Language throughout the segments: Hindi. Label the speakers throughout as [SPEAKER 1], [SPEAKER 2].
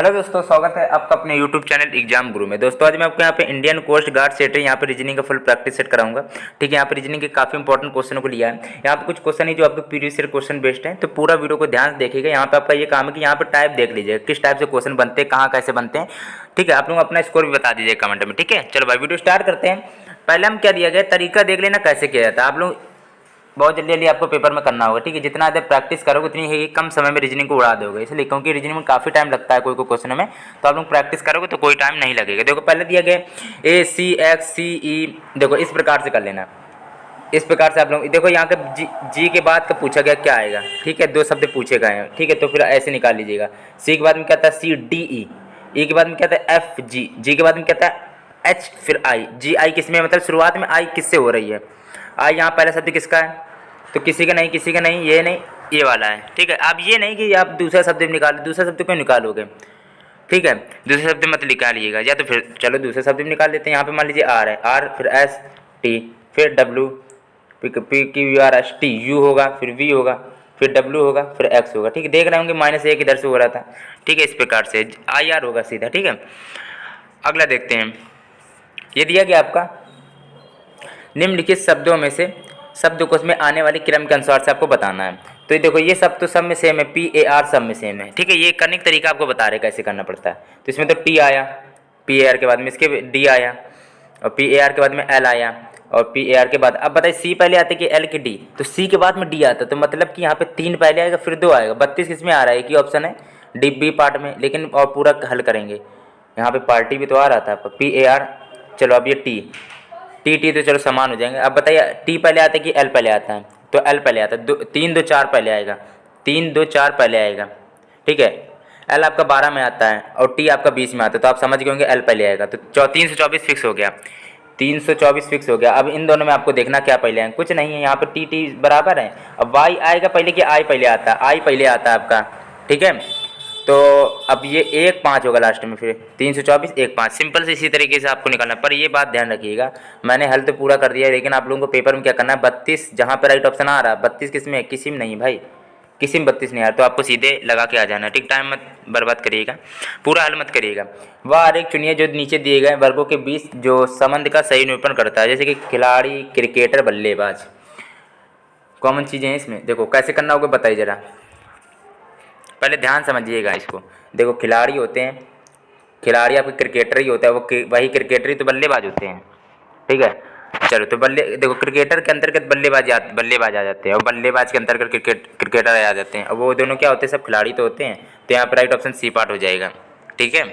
[SPEAKER 1] हेलो दोस्तों, स्वागत है आपका अपने YouTube चैनल एग्जाम गुरु में। दोस्तों आज मैं आपको यहाँ पे इंडियन कोस्ट गार्ड सेट है, यहाँ पे रीजनिंग का फुल प्रैक्टिस सेट कराऊंगा। ठीक है, यहाँ पे रीजनिंग के काफी इंपॉर्टेंट क्वेश्चनों को लिया है। यहाँ पे कुछ क्वेश्चन है जो आपके प्रीवियस ईयर क्वेश्चन बेस्ड है, तो पूरा वीडियो को ध्यान से देखिएगा। यहाँ पे आपका ये काम है कि यहाँ पे टाइप देख लीजिएगा किस टाइप से क्वेश्चन बनते हैं, कहाँ कैसे बनते हैं। ठीक है, आप लोग अपना स्कोर भी बता दीजिए कमेंट में। ठीक है, चलो भाई वीडियो स्टार्ट करते हैं। पहले हम क्या दिया गया तरीका देख लेना कैसे किया जाता है। आप लोग बहुत जल्दी जल्दी आपको पेपर में करना होगा। ठीक है, जितना ज़्यादा प्रैक्टिस करोगे उतनी ही कम समय में रीजनिंग को उड़ा दोगे, इसलिए क्योंकि रीजनिंग में काफ़ी टाइम लगता है कोई क्वेश्चन में। तो आप लोग प्रैक्टिस करोगे तो कोई टाइम नहीं लगेगा। देखो पहले दिया गया ACXCE, देखो इस प्रकार से कर लेना। इस प्रकार से आप लोग देखो यहाँ के जी के बाद का पूछा गया क्या आएगा। ठीक है, दो शब्द पूछे गए हैं। ठीक है, तो फिर ऐसे निकाल लीजिएगा। सी के बाद में क्या था CDE, ई के बाद में क्या था FG, जी के बाद में क्या था H, फिर I। GI किस में, मतलब शुरुआत में I किससे हो रही है। आई यहाँ पहला शब्द किसका है, तो किसी का नहीं, किसी का नहीं, ये नहीं, ये वाला है। ठीक है, अब ये नहीं कि आप दूसरा शब्द निकालो, दूसरा शब्द क्यों निकालोगे। ठीक है, दूसरे शब्द मत निकालिएगा, या तो फिर चलो दूसरे शब्द निकाल लेते हैं। यहाँ पे मान लीजिए R है, R फिर ST फिर W, PQRST, U होगा, फिर V होगा, फिर W होगा, फिर X होगा। ठीक है, देख रहे होंगे -1 इधर से हो रहा था। ठीक है, इस प्रकार से IR होगा सीधा। ठीक है, अगला देखते हैं। ये दिया गया आपका निम्नलिखित शब्दों में से शब्दकोश में आने वाले क्रम के अनुसार से आपको बताना है। तो ये देखो ये सब तो सब में सेम है, PAR सब में सेम है। ठीक है, ये करने का तरीका आपको बता रहे कैसे करना पड़ता है। तो इसमें तो T आया, PAR के बाद में इसके D आया, और PAR के बाद में L आया, और PAR के बाद अब बताइए C पहले आते कि L के D, तो C के बाद में D आता, तो मतलब कि यहाँ पे 3 पहले आएगा फिर 2 आएगा। 32 किस में आ रहा है, एक ही ऑप्शन है B पार्ट में, लेकिन और पूरा हल करेंगे। यहाँ पे पार्टी भी तो आ रहा था आपका PAR। चलो अब ये टी तो चलो समान हो जाएंगे। अब बताइए टी पहले आता है कि एल पहले आता है, तो एल पहले आता है। 3 2 4 पहले आएगा, 3 2 4 पहले आएगा। ठीक है, एल आपका 12 में आता है और टी आपका 20 में आता है, तो आप समझ गए होंगे एल पहले आएगा। तो 324 फिक्स हो गया, 324 फिक्स हो गया। अब इन दोनों में आपको देखना क्या पहले आएगा, कुछ नहीं है, यहाँ पर टी बराबर है। अब वाई आएगा पहले कि आई पहले आता है, आई पहले आता है आपका। ठीक है, तो अब ये 1 5 होगा लास्ट में, फिर 324 1 5, सिंपल से इसी तरीके से आपको निकालना। पर ये बात ध्यान रखिएगा, मैंने हल तो पूरा कर दिया है, लेकिन आप लोगों को पेपर में क्या करना है, 32 जहाँ पर राइट ऑप्शन आ रहा है, 32 किस में, किसी में नहीं भाई, किसी में 32 नहीं आ रहा, तो आपको सीधे लगा के आ जाना है। ठीक, टाइम मत बर्बाद करिएगा, पूरा हल मत करिएगा। वह आरेख चुनिए जो नीचे दिए गए वर्गों के बीच जो संबंध का सही निरूपण करता है, जैसे कि खिलाड़ी, क्रिकेटर, बल्लेबाज। कॉमन चीज़ें हैं इसमें, देखो कैसे करना होगा बताइए ज़रा, पहले ध्यान समझिएगा इसको। देखो खिलाड़ी होते हैं, खिलाड़ी आपके क्रिकेटर ही होता है, वो वही क्रिकेटर ही तो बल्लेबाज होते हैं। ठीक है, चलो तो देखो क्रिकेटर के अंतर्गत बल्लेबाज आ जाते हैं, और बल्लेबाज के अंतर्गत क्रिकेटर आ जाते हैं, और वो दोनों क्या होते हैं, सब खिलाड़ी तो होते हैं। तो यहाँ पर राइट ऑप्शन सी पार्ट हो जाएगा। ठीक है,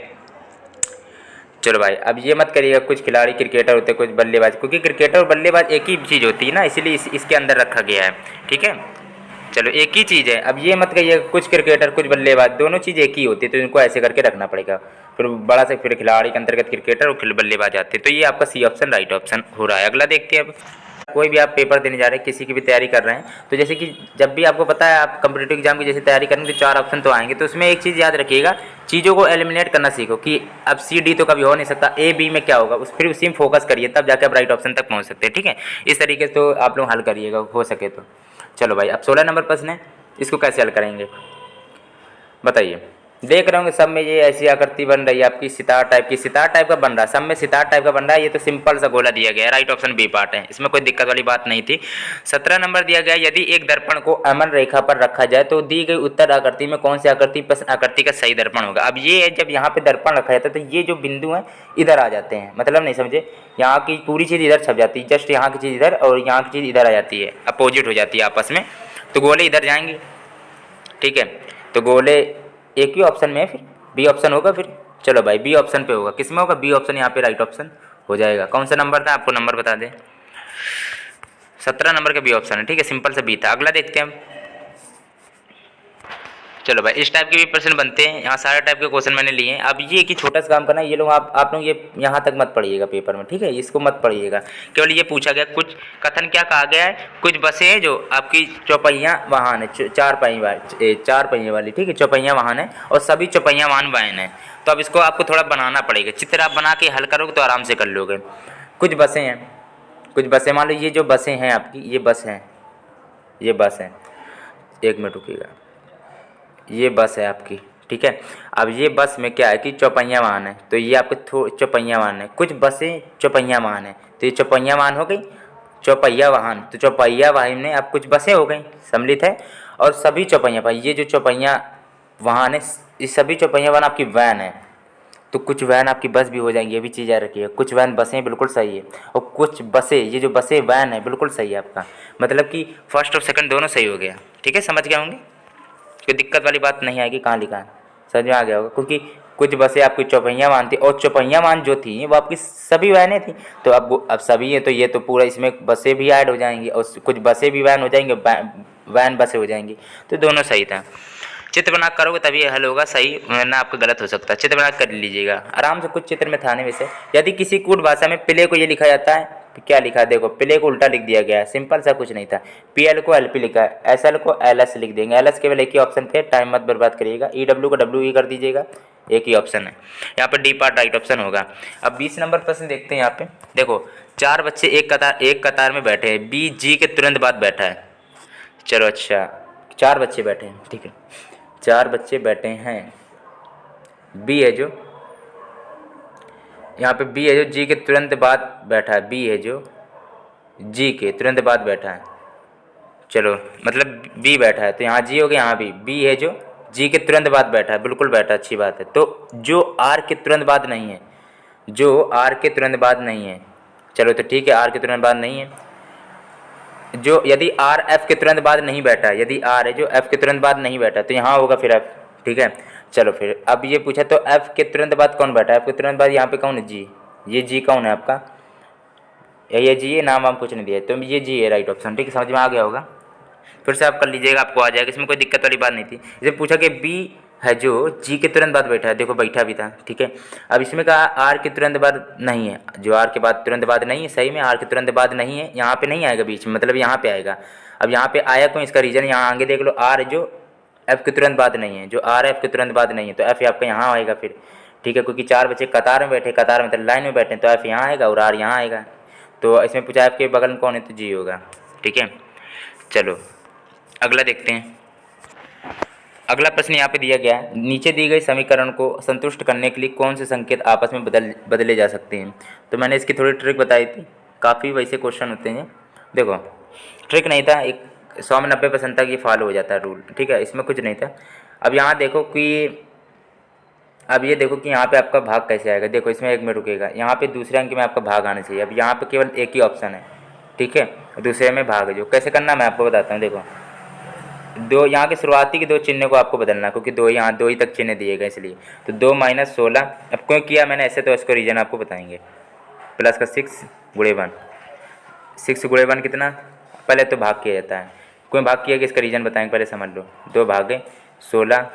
[SPEAKER 1] चलो भाई अब ये मत करिएगा कुछ खिलाड़ी क्रिकेटर होते हैं कुछ बल्लेबाज, क्योंकि क्रिकेटर और बल्लेबाज एक ही चीज़ होती है ना, इसलिए इसके अंदर रखा गया है। ठीक है, चलो एक ही चीज़ है। अब ये मत कहिए कुछ क्रिकेटर कुछ बल्लेबाज, दोनों चीज़ एक ही होती है, तो इनको ऐसे करके रखना पड़ेगा। फिर बड़ा से फिर खिलाड़ी के अंतर्गत क्रिकेटर और बल्लेबाज आते हैं, तो ये आपका सी ऑप्शन राइट ऑप्शन हो रहा है। अगला देखते हैं। अब कोई भी आप पेपर देने जा रहे हैं, किसी की भी तैयारी कर रहे हैं, तो जैसे कि जब भी आपको पता है आप कंपटीटिव एग्जाम की जैसे तैयारी करेंगे तो 4 ऑप्शन तो आएंगे, तो उसमें एक चीज़ याद रखिएगा, चीज़ों को एलिमिनेट करना सीखो कि अब C D तो कभी हो नहीं सकता, A B में क्या होगा, फिर उसी में फोकस करिए, तब जाकर आप राइट ऑप्शन तक पहुँच सकते हैं। ठीक है, इस तरीके से तो आप लोग हल करिएगा हो सके तो। चलो भाई अब 16 नंबर प्रश्न है, इसको कैसे हल करेंगे बताइए। देख रहे होंगे सब में ये ऐसी आकृति बन रही है आपकी, सितार टाइप की, सितार टाइप का बन रहा है, सब में सितार टाइप का बन रहा है। ये तो सिंपल सा गोला दिया गया है, राइट ऑप्शन बी पार्ट है, इसमें कोई दिक्कत वाली बात नहीं थी। 17 नंबर दिया गया, यदि एक दर्पण को अमन रेखा पर रखा जाए तो दी गई उत्तर आकृति में कौन सी आकृति प्रश्न आकृति का सही दर्पण होगा। अब ये जब यहाँ पे दर्पण रखा जाता है तो ये जो बिंदु हैं इधर आ जाते हैं, मतलब नहीं समझे, यहाँ की पूरी चीज़ इधर छप जाती है, जस्ट यहाँ की चीज़ इधर और यहाँ की चीज़ इधर आ जाती है, अपोजिट हो जाती है आपस में, तो गोले इधर जाएंगे। ठीक है, तो गोले एक ही ऑप्शन में है, फिर बी ऑप्शन होगा। फिर चलो भाई बी ऑप्शन पे होगा, किस में होगा, बी ऑप्शन यहाँ पे राइट ऑप्शन हो जाएगा। कौन सा नंबर था आपको नंबर बता दें, 17 नंबर का बी ऑप्शन है। ठीक है, सिंपल से बी था। अगला देखते हैं हम। चलो भाई इस टाइप के भी प्रश्न बनते हैं, यहाँ सारे टाइप के क्वेश्चन मैंने लिए हैं। अब ये कि छोटा सा काम करना है, ये लोग आप लोग ये यहाँ तक मत पढ़िएगा पेपर में। ठीक है, इसको मत पढ़िएगा, केवल ये पूछा गया कुछ कथन क्या कहा गया है, कुछ बसें हैं जो आपकी चौपहिया वाहन है, 4 पहिए वाली। ठीक है, चौपहिया वाहन है और सभी चौपहिया वाहन वैन है। तो अब इसको आपको थोड़ा बनाना पड़ेगा, चित्र आप बना के हल करोगे तो आराम से कर लोगे। कुछ बसें हैं, कुछ बसें, मान लो ये जो बसें हैं आपकी, ये बस हैं, ये बस है, 1 मिनट रुकिएगा, ये बस है आपकी। ठीक है। अब ये बस में क्या है कि चौपहिया वाहन है, तो ये आपके चौपहिया वाहन है। कुछ बसें चौपहिया वाहन है, तो ये चौपहिया वाहन हो गई, चौपहिया वाहन। तो चौपहिया वाहन में अब कुछ बसें हो गई, सम्मिलित है। और सभी चौपहिया वाहन, ये जो चौपहिया वाहन है, इस सभी चौपहिया वाहन आपकी वैन है। तो कुछ वैन आपकी बस भी हो जाएंगी, ये भी चीज़ याद रखिए। कुछ वैन बसें बिल्कुल सही है, और कुछ बसें, ये जो बसें वैन है बिल्कुल सही है आपका, मतलब कि फर्स्ट और सेकंड दोनों सही हो गया। ठीक है, समझ गए होंगे, कोई दिक्कत वाली बात नहीं आएगी। कहाँ लिखा है, समझ में आ गया होगा। क्योंकि कुछ बसें आपकी चौपहिया वाहन थी, और चौपहिया वाहन जो थी वो आपकी सभी वैनें थी। तो अब सभी है, तो ये तो पूरा इसमें बसें भी ऐड हो जाएंगी, और कुछ बसें भी वैन हो जाएंगी, वैन बसें हो जाएंगी। तो दोनों सही था। चित्र बना करोगे तभी हल होगा सही, वरना आपका गलत हो सकता है। चित्र बना कर लीजिएगा आराम से। कुछ चित्र में था नहीं वैसे। यदि किसी कूट भाषा में प्ले को ये लिखा जाता है, तो क्या लिखा है देखो, प्ले को उल्टा लिख दिया गया है, सिंपल सा कुछ नहीं था। पीएल को एलपी लिखा है, एसएल को एलएस लिख देंगे। एलएस केवल एक ही ऑप्शन पे, टाइम मत बर्बाद करिएगा। ईडब्ल्यू को डब्ल्यू कर दीजिएगा, एक ही ऑप्शन है यहाँ पर, डी पार्ट राइट ऑप्शन होगा। अब 20 नंबर प्रश्न देखते हैं। यहाँ पे देखो, 4 बच्चे एक कतार में बैठे हैं, बी जी के तुरंत बाद बैठा है। चलो अच्छा, 4 बच्चे बैठे हैं, ठीक है, 4 बच्चे बैठे हैं। बी है जो यहाँ पे, बी है जो जी के तुरंत बाद बैठा है, बी है जो जी के तुरंत बाद बैठा है। चलो मतलब बी बैठा है, तो यहाँ जी हो गया, यहाँ बी है जो जी के तुरंत बाद बैठा है, बिल्कुल बैठा, अच्छी बात है। तो जो आर के तुरंत बाद नहीं है, जो आर के तुरंत बाद नहीं है, चलो तो ठीक है, आर के तुरंत बाद नहीं है। जो यदि आर एफ के तुरंत बाद नहीं बैठा, यदि आर है जो एफ के तुरंत बाद नहीं बैठा, तो यहाँ होगा फिर एफ। ठीक है, चलो फिर अब ये पूछा, तो एफ के तुरंत बाद कौन बैठा है, एफ के तुरंत बाद यहाँ पे कौन है, जी। ये जी कौन है आपका, ये जी है, नाम कुछ नहीं दिया, तो ये जी है राइट ऑप्शन। ठीक है, समझ में आ गया होगा। फिर से आप कर लीजिएगा, आपको आ जाएगा, इसमें कोई दिक्कत वाली बात नहीं थी। इसे पूछा कि बी है जो जी के तुरंत बाद बैठा है, देखो बैठा भी था। ठीक है, अब इसमें कहा आर के तुरंत बाद नहीं है, जो आर के बाद तुरंत बाद नहीं है, सही में आर के तुरंत बाद नहीं है, यहाँ पे नहीं आएगा बीच में, मतलब यहाँ पे आएगा। अब यहाँ पे आया क्यों, इसका रीज़न यहाँ आगे देख लो, आर जो एफ के तुरंत बाद नहीं है, जो आर एफ के तुरंत बाद नहीं है, तो एफ आपका यहाँ आएगा फिर। ठीक है, क्योंकि 4 बच्चे कतार में बैठे, कतार में मतलब लाइन में बैठे, तो एफ यहाँ आएगा और आर यहाँ आएगा। तो इसमें पूछा एफ के बगल में कौन है, तो जी होगा। ठीक है, चलो अगला देखते हैं। अगला प्रश्न यहाँ पे दिया गया है, नीचे दी गई समीकरण को संतुष्ट करने के लिए कौन से संकेत आपस में बदले जा सकते हैं। तो मैंने इसकी थोड़ी ट्रिक बताई थी, काफ़ी वैसे क्वेश्चन होते हैं। देखो ट्रिक नहीं था, एक 100 में 90% तक ये फॉलो हो जाता है रूल। ठीक है, इसमें कुछ नहीं था। अब यहाँ देखो कि, अब ये देखो कि यहाँ पे आपका भाग कैसे आएगा। देखो इसमें एक में रुकेगा, यहाँ पे दूसरे अंक में आपका भाग आना चाहिए। अब यहाँ पे केवल एक ही ऑप्शन है, ठीक है, दूसरे में भाग है। जो कैसे करना मैं आपको बताता हूँ। देखो दो यहाँ के शुरुआती के 2 चिन्ह को आपको बदलना, क्योंकि 2 यहाँ 2 ही तक चिन्ह दिए गए इसलिए। तो 2 - 16, अब क्यों किया मैंने ऐसे, तो इसको रीजन आपको बताएंगे। प्लस का 6 × 1, 6 × 1 कितना, पहले तो भाग किया जाता है। क्यों भाग किया कि इसका रीजन बताएंगे, पहले समझ लो। 2 भागे 16,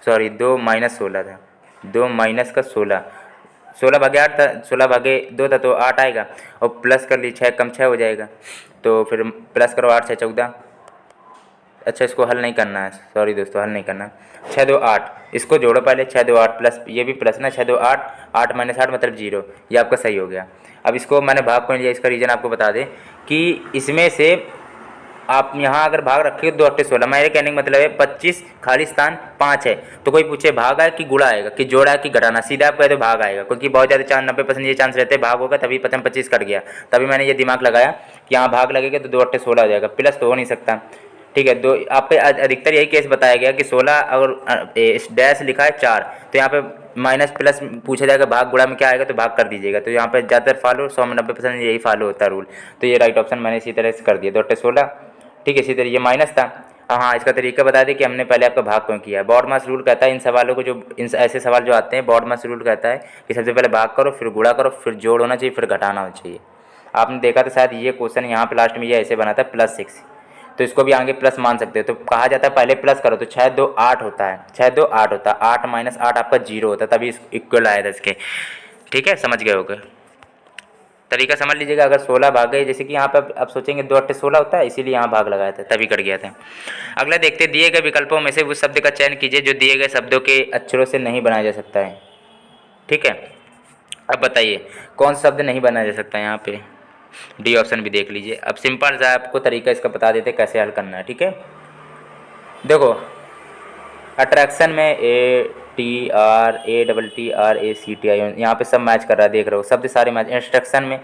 [SPEAKER 1] सॉरी 2 - 16 था, 2 - का 16, 16 भागे 8 था, 16 भागे 2 था, तो 8 आएगा। और प्लस कर ली, 6 कम 6 हो जाएगा, तो फिर प्लस करो, 8 6 14। अच्छा इसको हल नहीं करना है, सॉरी दोस्तों, हल नहीं करना। 6 2 8, इसको जोड़ो पहले, 6 2 8 प्लस, ये भी प्लस ना, 6 2 8, 8 - 8 मतलब 0, ये आपका सही हो गया। अब इसको मैंने भाग क्यों लिया, इसका रीज़न आपको बता दें कि इसमें से आप यहाँ अगर भाग रखे 2 8 16, मेरे कहने का मतलब है 25 खाली स्थान 5 है, तो कोई पूछे भाग आए कि गुणा आएगा, कि जोड़ा है कि घटाना, सीधा आप कह दो भाग आएगा, क्योंकि बहुत ज़्यादा 90% ये चांस रहते हैं भाग होगा, तभी 25 कट गया। तभी मैंने ये दिमाग लगाया कि यहाँ भाग लगेगा तो 2 8 16 हो जाएगा, प्लस तो हो नहीं सकता। ठीक है, दो आप पे अधिकतर यही केस बताया गया कि 16 और डैश लिखा है 4, तो यहाँ पे माइनस प्लस पूछा जाएगा, भाग गुणा में क्या आएगा, तो भाग कर दीजिएगा। तो यहाँ पे ज़्यादातर फॉलो 100 में 90% यही फॉलो होता है रूल। तो ये राइट ऑप्शन मैंने इसी तरह से कर दिया, 2 8 16। ठीक है, इसी तरह ये माइनस था। हाँ, इसका तरीका बता दें कि हमने पहले आपका भाग क्यों किया। बॉड मास रूल कहता है इन सवालों को, जो इन ऐसे सवाल जो आते हैं, बॉड मास रूल कहता है कि सबसे पहले भाग करो, फिर गुणा करो, फिर जोड़ होना चाहिए, फिर घटाना होना चाहिए। आपने देखा था शायद ये क्वेश्चन यहाँ पे लास्ट में ये ऐसे बना था +6, तो इसको भी आगे प्लस मान सकते हो। तो कहा जाता है पहले प्लस करो, तो 6 2 8 होता है, 6 2 8 होता है, 8 - 8 आपका 0 होता है, तभी इक्वल आया था इसके। ठीक है, समझ गए होगे, तरीका समझ लीजिएगा। अगर 16 भागे, जैसे कि यहाँ पे अब सोचेंगे 2 8 16 होता है, इसीलिए यहाँ भाग लगाया था, तभी कट गया था। अगला देखते, दिए गए विकल्पों में से उस शब्द का चयन कीजिए जो दिए गए शब्दों के अक्षरों से नहीं बनाया जा सकता है। ठीक है, अब बताइए कौन सा शब्द नहीं बनाया जा सकता है। यहाँ पे डी ऑप्शन भी देख लीजिए। अब सिंपल सा आपको तरीका इसका बता देते कैसे हल करना है। ठीक है, देखो अट्रैक्शन में TRATTRACTI, यहाँ पे सब मैच कर रहा है, देख रहे हो शब्द सारे मैच। इंस्ट्रक्शन में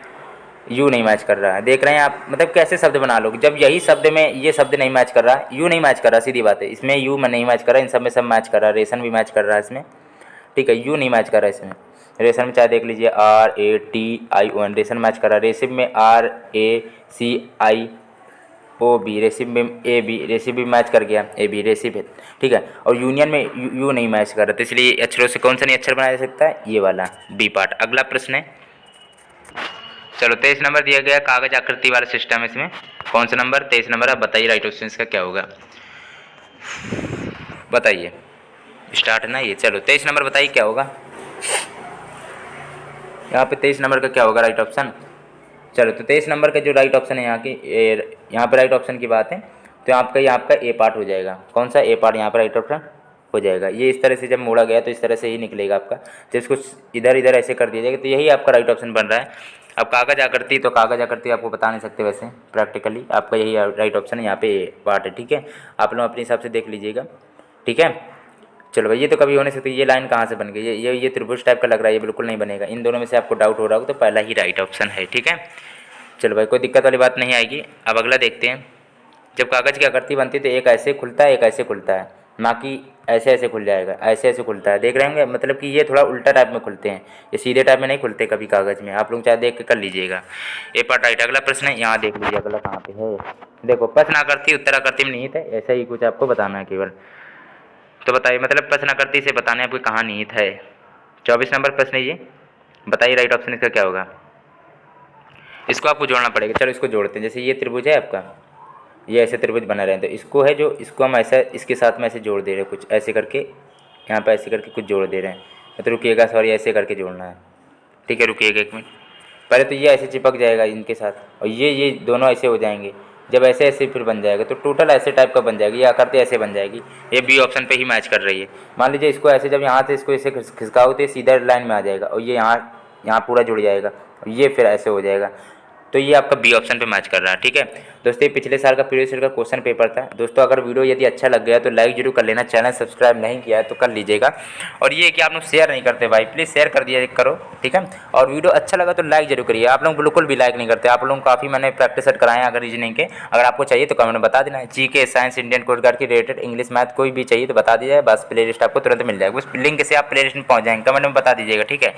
[SPEAKER 1] यू नहीं मैच कर रहा है, देख रहे हैं आप। मतलब कैसे शब्द बना लो जब यही शब्द में ये शब्द नहीं मैच कर रहा, यू नहीं मैच कर रहा, सीधी बात है। इसमें यू में नहीं मैच कर रहा, इन सब में सब मैच कर रहा है। रेशन भी मैच कर रहा है इसमें, ठीक है। यू नहीं मैच कर रहा है इसमें। रेशन में चाहे देख लीजिए RATION, रेशन मैच कर रहा है। रेसिप में RACIOB, रेसिप में AB, रेसिप भी मैच कर गया, AB रेसिप है, ठीक है। और यूनियन में यू नहीं मैच कर रहा, तो इसलिए अक्षरों से कौन सा नहीं अक्षर बनाया जा सकता है, ये वाला बी पार्ट। अगला प्रश्न है, चलो 23 नंबर दिया गया कागज आकृति वाला सिस्टम है। इसमें कौन सा नंबर, 23 नंबर। आप बताइए राइट ऑप्शन इसका क्या होगा, बताइए। स्टार्ट है ना ये, चलो 23 नंबर बताइए क्या होगा यहाँ पे। 23 नंबर का क्या होगा राइट ऑप्शन। चलो तो 23 नंबर का जो राइट ऑप्शन है यहाँ पे राइट ऑप्शन की बात है, तो आपका ए पार्ट हो जाएगा। कौन सा, ए पार्ट यहाँ पर राइट ऑप्शन हो जाएगा। ये इस तरह से जब मोड़ा गया तो इस तरह से ही निकलेगा आपका। जब इसको इधर इधर ऐसे कर दिया जाएगा तो यही आपका राइट ऑप्शन बन रहा है। अब कागज आकृति, तो कागज आकृति आपको बता नहीं सकते वैसे प्रैक्टिकली, आपका यही राइट ऑप्शन है, यहाँ पे पार्ट है, ठीक है। आप लोग अपने हिसाब से देख लीजिएगा, ठीक है। चलो भाई, ये तो कभी हो नहीं सकती। ये लाइन कहाँ से बन गई, ये त्रिभुज टाइप का लग रहा है, ये बिल्कुल नहीं बनेगा। इन दोनों में से आपको डाउट हो रहा होगा तो पहला ही राइट ऑप्शन है, ठीक है। चलो भाई, कोई दिक्कत वाली बात नहीं आएगी। अब अगला देखते हैं। जब कागज़ की आकृति बनती है तो एक ऐसे खुलता है, एक ऐसे खुलता है, ना कि ऐसे ऐसे खुल जाएगा, ऐसे ऐसे खुलता है, देख रहे होंगे। मतलब कि ये थोड़ा उल्टा टाइप में खुलते हैं, ये सीधे टाइप में नहीं खुलते कभी कागज़ में। आप लोग चाहे देख के कर लीजिएगा। ए पार्ट राइट। अगला प्रश्न है, यहाँ देख लीजिए अगला कहाँ पे है। देखो, प्रश्न आकृति उत्तर आकृति में निहित है, ऐसा ही कुछ आपको बताना है केवल। तो बताइए, मतलब प्रश्न आकृति से बताने आपको कहाँ निहित है। 24 नंबर प्रश्न है ये, बताइए राइट ऑप्शन इसका क्या होगा। इसको आपको जोड़ना पड़ेगा। चलो इसको जोड़ते हैं। जैसे ये त्रिभुज है आपका, ये ऐसे त्रिभुज बना रहे हैं, तो इसको है जो, इसको हम ऐसा इसके साथ में ऐसे जोड़ दे रहे हैं, कुछ ऐसे करके यहाँ पे ऐसे करके कुछ जोड़ दे रहे हैं। तो रुकिएगा, सॉरी, ऐसे करके जोड़ना है, ठीक है। रुकिएगा एक मिनट। पहले तो ये ऐसे चिपक जाएगा इनके साथ, और ये दोनों ऐसे हो जाएंगे। जब ऐसे ऐसे फिर बन जाएगा तो टोटल ऐसे टाइप का बन जाएगी, ये आकृति ऐसे बन जाएगी। ये बी ऑप्शन पे ही मैच कर रही है। मान लीजिए इसको ऐसे, जब यहाँ से इसको ऐसे खिसकाओ तो ये सीधा लाइन में आ जाएगा, और ये यहाँ पूरा जुड़ जाएगा, और ये फिर ऐसे हो जाएगा। तो ये आपका बी ऑप्शन पे मैच कर रहा है, ठीक है। दोस्तों, ये पिछले साल का प्रीवियस ईयर का क्वेश्चन पेपर था। दोस्तों, अगर वीडियो यदि अच्छा लग गया तो लाइक जरूर कर लेना, चैनल सब्सक्राइब नहीं किया है तो कर लीजिएगा। और ये कि आप लोग शेयर नहीं करते भाई, प्लीज़ शेयर कर दिया करो, ठीक है। और वीडियो अच्छा लगा तो लाइक जरूर करिए। आप लोग बिल्कुल भी लाइक नहीं करते। आप लोग काफ़ी मैंने प्रैक्टिस सेट कराए हैं, अगर रीजनिंग के, अगर आपको चाहिए तो कमेंट में बता देना। GK, science, Indian coast guard की रिलेटेड, इंग्लिश, मैथ कोई भी चाहिए तो बता दीजिए, बस प्ले लिस्ट आपको तुरंत मिल जाएगा। उस लिंक से आप प्ले लिस्ट में पहुँच जाएंगे, कमेंट में बता दीजिएगा, ठीक है।